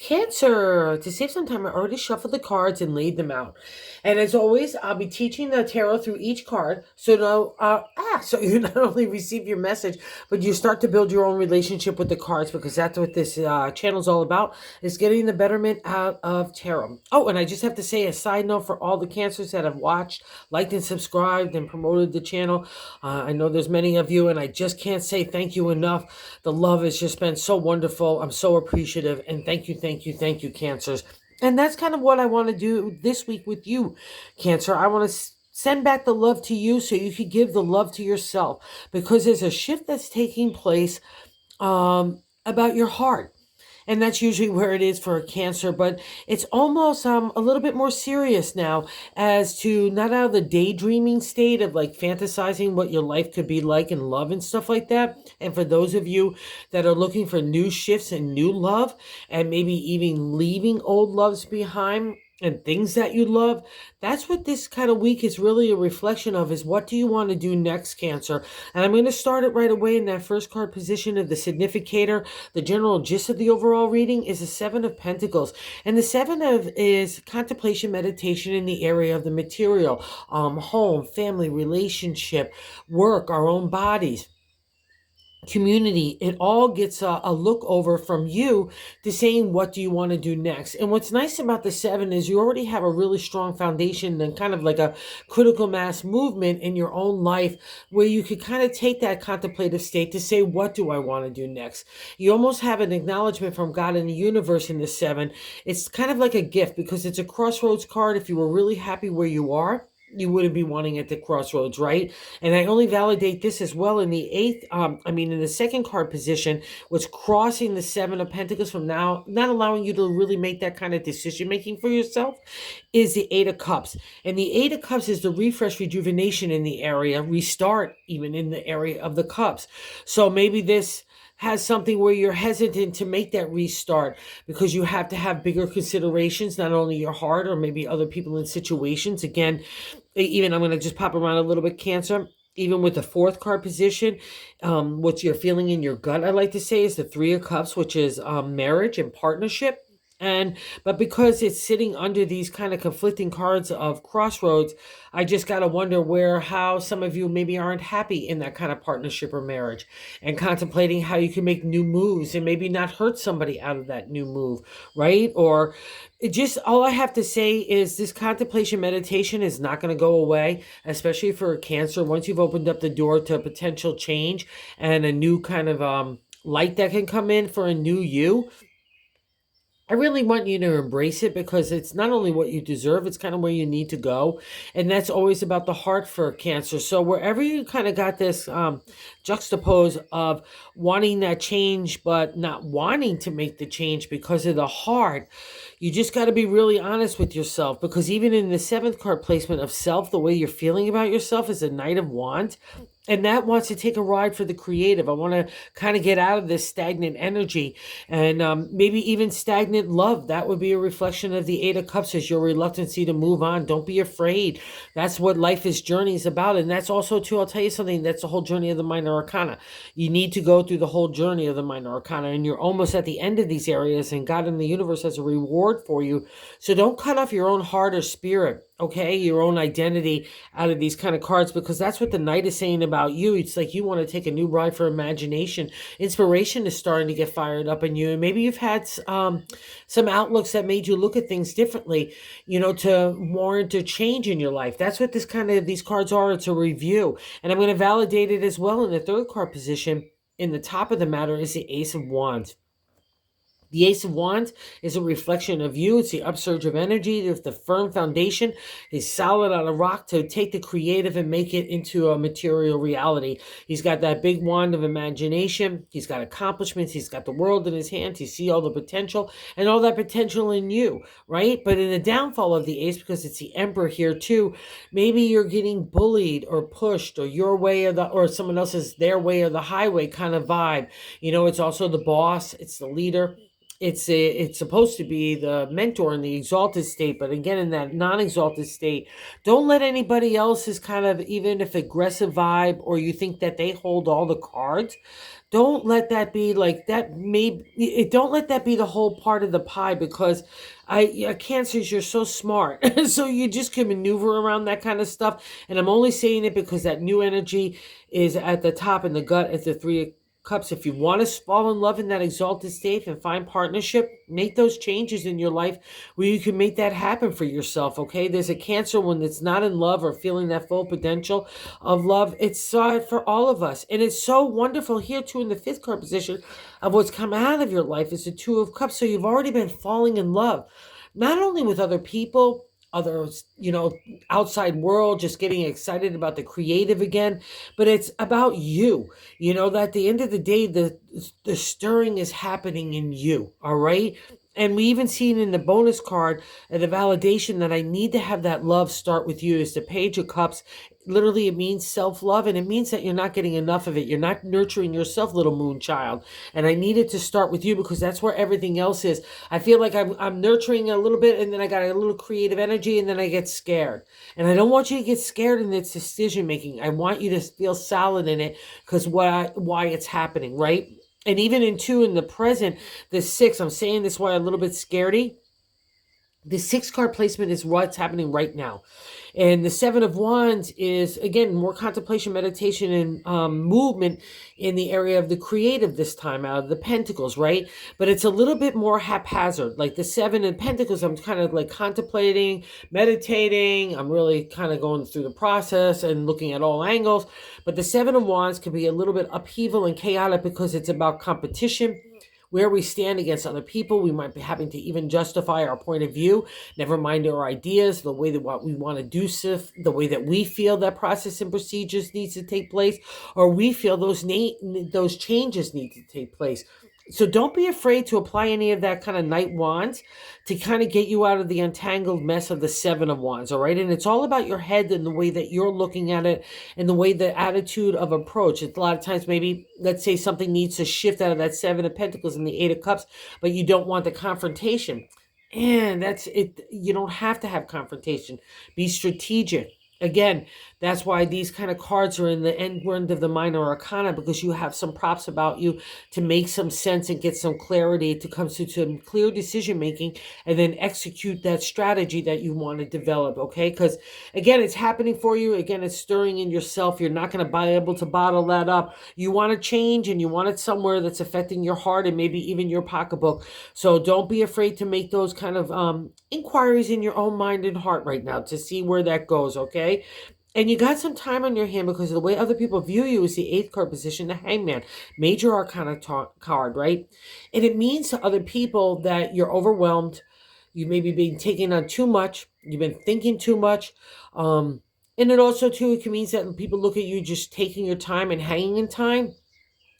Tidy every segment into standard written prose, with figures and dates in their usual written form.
Cancer. To save some time, I already shuffled the cards and laid them out. And as always, I'll be teaching the tarot through each card. So you not only receive your message, but you start to build your own relationship with the cards, because that's what this channel is all about, is getting the betterment out of tarot. Oh, and I just have to say a side note for all the Cancers that have watched, liked, and subscribed and promoted the channel. I know there's many of you, and I just can't say thank you enough. The love has just been so wonderful. I'm so appreciative, and thank you, Cancers. And that's kind of what I want to do this week with you, Cancer. I want to send back the love to you so you can give the love to yourself, because there's a shift that's taking place about your heart. And that's usually where it is for a Cancer, but it's almost a little bit more serious now, as to not out of the daydreaming state of like fantasizing what your life could be like in love and stuff like that. And for those of you that are looking for new shifts and new love, and maybe even leaving old loves behind and things that you love, that's what this kind of week is really a reflection of, is what do you want to do next, Cancer? And I'm going to start it right away in that first card position of the significator. The general gist of the overall reading is the Seven of Pentacles. And the Seven of is contemplation, meditation in the area of the material, home, family, relationship, work, our own bodies, community. It all gets a look over from you to saying, what do you want to do next? And what's nice about the Seven is you already have a really strong foundation and kind of like a critical mass movement in your own life, where you could kind of take that contemplative state to say, what do I want to do next? You almost have an acknowledgement from God and the universe in the Seven. It's kind of like a gift, because it's a crossroads card. If you were really happy where you are, you wouldn't be wanting at the crossroads, right? And I only validate this as well in the in the second card position, which crossing the Seven of Pentacles from now, not allowing you to really make that kind of decision making for yourself, is the Eight of Cups. And the Eight of Cups is the refresh, rejuvenation in the area, restart even in the area of the cups. So maybe this has something where you're hesitant to make that restart, because you have to have bigger considerations, not only your heart or maybe other people in situations. Again, even I'm going to just pop around a little bit, Cancer. Even with the fourth card position, what you're feeling in your gut, I like to say, is the Three of Cups, which is marriage and partnership. But because it's sitting under these kind of conflicting cards of crossroads, I just got to wonder how some of you maybe aren't happy in that kind of partnership or marriage, and contemplating how you can make new moves and maybe not hurt somebody out of that new move, right? Or it just, all I have to say is this contemplation meditation is not going to go away, especially for a Cancer. Once you've opened up the door to potential change and a new kind of light that can come in for a new you, I really want you to embrace it, because it's not only what you deserve, it's kind of where you need to go. And that's always about the heart for Cancer. So wherever you kind of got this juxtapose of wanting that change, but not wanting to make the change because of the heart, you just got to be really honest with yourself, because even in the seventh card placement of self, the way you're feeling about yourself is a Knight of Wands. And that wants to take a ride for the creative. I want to kind of get out of this stagnant energy, and maybe even stagnant love. That would be a reflection of the Eight of Cups, as your reluctancy to move on. Don't be afraid. That's what life is journey is about. And that's also, too, I'll tell you something, that's the whole journey of the Minor Arcana. You need to go through the whole journey of the Minor Arcana, and you're almost at the end of these areas, and God and the universe has a reward for you. So don't cut off your own heart or spirit, okay, your own identity out of these kind of cards, because that's what the Knight is saying about you. It's like you want to take a new ride for imagination. Inspiration is starting to get fired up in you, and maybe you've had some outlooks that made you look at things differently, to warrant a change in your life. That's what these cards are. It's a review, and I'm going to validate it as well in the third card position. In the top of the matter is the Ace of Wands. The Ace of Wands is a reflection of you. It's the upsurge of energy. It's the firm foundation. He's solid on a rock to take the creative and make it into a material reality. He's got that big wand of imagination. He's got accomplishments. He's got the world in his hands. He sees all the potential and all that potential in you, right? But in the downfall of the Ace, because it's the Emperor here too, maybe you're getting bullied or pushed, or your way or someone else's their way or the highway kind of vibe. It's also the boss. It's the leader. it's supposed to be the mentor in the exalted state, but again, in that non-exalted state, don't let anybody else's kind of, even if aggressive vibe, or you think that they hold all the cards, don't let that be like that. Don't let that be the whole part of the pie, because cancers, you're so smart. So you just can maneuver around that kind of stuff. And I'm only saying it because that new energy is at the top in the gut at the three of cups. If you want to fall in love in that exalted state and find partnership, make those changes in your life where you can make that happen for yourself. Okay, there's a cancer when it's not in love or feeling that full potential of love. It's for all of us, and it's so wonderful here too in the fifth card position of what's come out of your life is the two of cups. So you've already been falling in love, not only with other people, others, outside world, just getting excited about the creative again, but it's about you. That at the end of the day, the stirring is happening in you. All right. And we even see it in the bonus card, and the validation that I need to have that love start with you is the Page of Cups. Literally, it means self-love, and it means that you're not getting enough of it. You're not nurturing yourself, little moon child. And I need it to start with you, because that's where everything else is. I feel like I'm nurturing a little bit, and then I got a little creative energy, and then I get scared. And I don't want you to get scared in its decision making. I want you to feel solid in it, because why it's happening, right? And even in the present, the six, I'm saying this why a little bit scaredy. The six card placement is what's happening right now. And the Seven of Wands is, again, more contemplation, meditation, and movement in the area of the creative this time, out of the Pentacles, right? But it's a little bit more haphazard. Like the Seven of Pentacles, I'm kind of like contemplating, meditating. I'm really kind of going through the process and looking at all angles. But the Seven of Wands can be a little bit upheaval and chaotic because it's about competition, where we stand against other people. We might be having to even justify our point of view, never mind our ideas, the way that what we want to do, the way that we feel that process and procedures needs to take place, or we feel those changes need to take place. So don't be afraid to apply any of that kind of Knight Wands to kind of get you out of the untangled mess of the Seven of Wands, all right? And it's all about your head and the way that you're looking at it, and the way the attitude of approach. It's a lot of times, maybe, let's say something needs to shift out of that Seven of Pentacles and the Eight of Cups, but you don't want the confrontation. And that's it. You don't have to have confrontation. Be strategic. Again, that's why these kind of cards are in the end of the minor arcana, because you have some props about you to make some sense and get some clarity, to come to some clear decision making, and then execute that strategy that you want to develop. Okay, because again, it's happening for you. Again, it's stirring in yourself. You're not going to be able to bottle that up. You want to change, and you want it somewhere that's affecting your heart and maybe even your pocketbook. So don't be afraid to make those kind of inquiries in your own mind and heart right now to see where that goes. Okay. And you got some time on your hand, because of the way other people view you is the eighth card position, the Hangman, major arcana card, right? And it means to other people that you're overwhelmed. You maybe been taking on too much. You've been thinking too much. And it also, too, it means that people look at you just taking your time and hanging in time.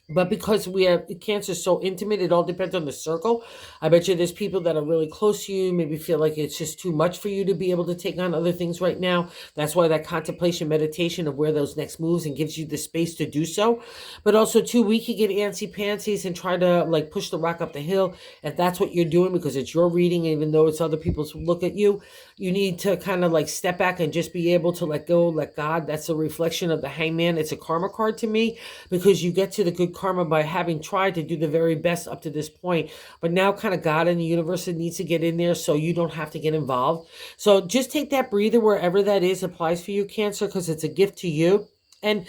But because we have cancer so intimate, it all depends on the circle. I bet you there's people that are really close to you, maybe feel like it's just too much for you to be able to take on other things right now. That's why that contemplation, meditation of where those next moves, and gives you the space to do so. But also, too, we could get antsy pantsies and try to like push the rock up the hill. If that's what you're doing, because it's your reading, even though it's other people's look at you, you need to kind of like step back and just be able to let go, let God. That's a reflection of the Hangman. It's a karma card to me, because you get to the good karma by having tried to do the very best up to this point. But now kind of God and the universe needs to get in there, so you don't have to get involved. So just take that breather wherever that is applies for you, Cancer, because it's a gift to you. And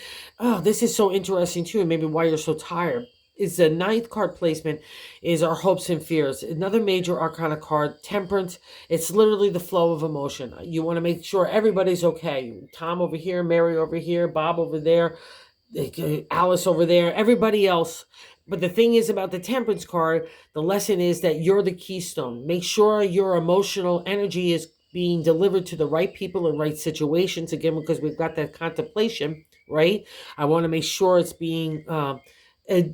this is so interesting too, and maybe why you're so tired, is the ninth card placement is our hopes and fears. Another major arcana card, Temperance. It's literally the flow of emotion. You want to make sure everybody's okay. Tom over here, Mary over here, Bob over there, Alice over there, everybody else. But the thing is about the Temperance card, the lesson is that you're the keystone. Make sure your emotional energy is being delivered to the right people in right situations. Again, because we've got that contemplation, right? I want to make sure it's being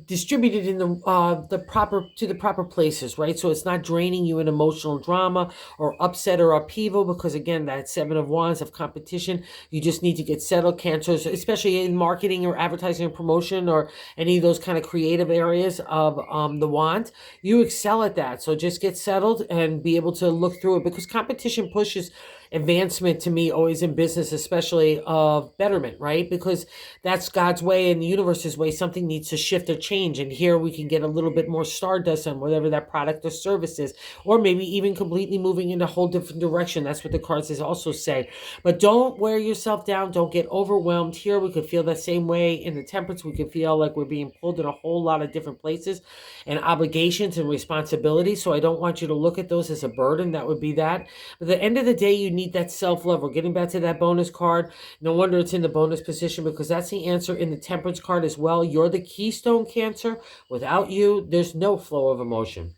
distributed in the proper places, right? So it's not draining you in emotional drama or upset or upheaval, because again, that Seven of Wands of competition, you just need to get settled. Cancers, especially in marketing or advertising and promotion or any of those kind of creative areas of the wand, you excel at that. So just get settled and be able to look through it, because competition pushes advancement to me always in business, especially of betterment, right? Because that's God's way and the universe's way. Something needs to shift or change. And here we can get a little bit more stardust on whatever that product or service is, or maybe even completely moving in a whole different direction. That's what the cards also say. But don't wear yourself down. Don't get overwhelmed. Here we could feel the same way in the temperance. We could feel like we're being pulled in a whole lot of different places and obligations and responsibilities. So I don't want you to look at those as a burden. That would be that. But at the end of the day, you need that self-love. We're getting back to that bonus card. No wonder it's in the bonus position, because that's the answer in the temperance card as well. You're the keystone, Cancer. Without you, there's no flow of emotion.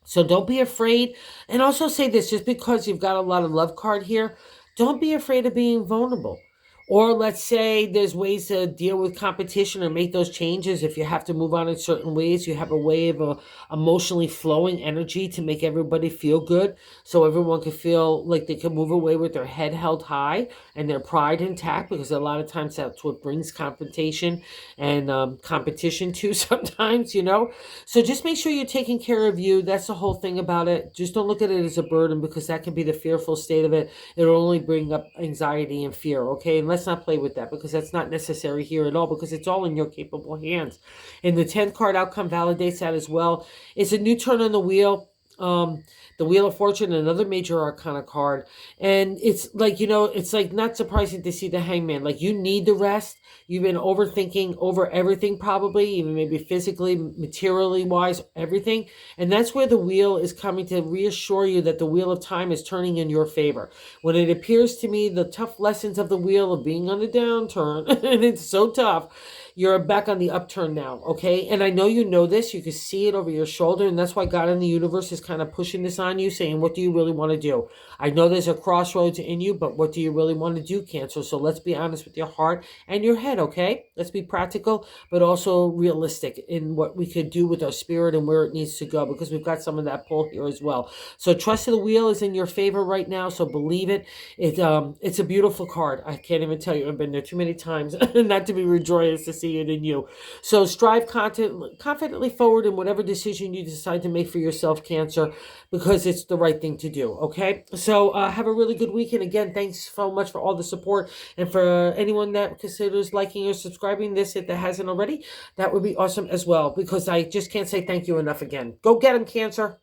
So don't be afraid. And also say this, just because you've got a lot of love card here, don't be afraid of being vulnerable. Or let's say there's ways to deal with competition or make those changes. If you have to move on in certain ways, you have a way of emotionally flowing energy to make everybody feel good. So everyone can feel like they can move away with their head held high and their pride intact, because a lot of times that's what brings confrontation and competition too sometimes, So just make sure you're taking care of you. That's the whole thing about it. Just don't look at it as a burden, because that can be the fearful state of it. It'll only bring up anxiety and fear, okay? And let's not play with that, because that's not necessary here at all, because it's all in your capable hands. And the 10th card outcome validates that as well. It's a new turn on the wheel. The Wheel of Fortune, another major arcana card. And it's like, it's like not surprising to see the Hangman. Like, you need the rest. You've been overthinking over everything, probably, even maybe physically, materially wise, everything. And that's where the wheel is coming to reassure you that the wheel of time is turning in your favor. When it appears to me, the tough lessons of the wheel of being on the downturn, and it's so tough, you're back on the upturn now, okay? And I know you know this. You can see it over your shoulder, and that's why God in the universe is kind of pushing this on you, saying, what do you really want to do? I know there's a crossroads in you, but what do you really want to do, Cancer? So let's be honest with your heart and your head, okay? Let's be practical, but also realistic in what we could do with our spirit and where it needs to go, because we've got some of that pull here as well. So trust of the wheel is in your favor right now, so believe it. It's a beautiful card. I can't even tell you. I've been there too many times not to be rejoiced to see it in you. So strive confidently forward in whatever decision you decide to make for yourself, Cancer, because it's the right thing to do, okay? So have a really good weekend. Again, thanks so much for all the support. And for anyone that considers liking or subscribing this, if that hasn't already, that would be awesome as well, because I just can't say thank you enough again. Go get them, Cancer.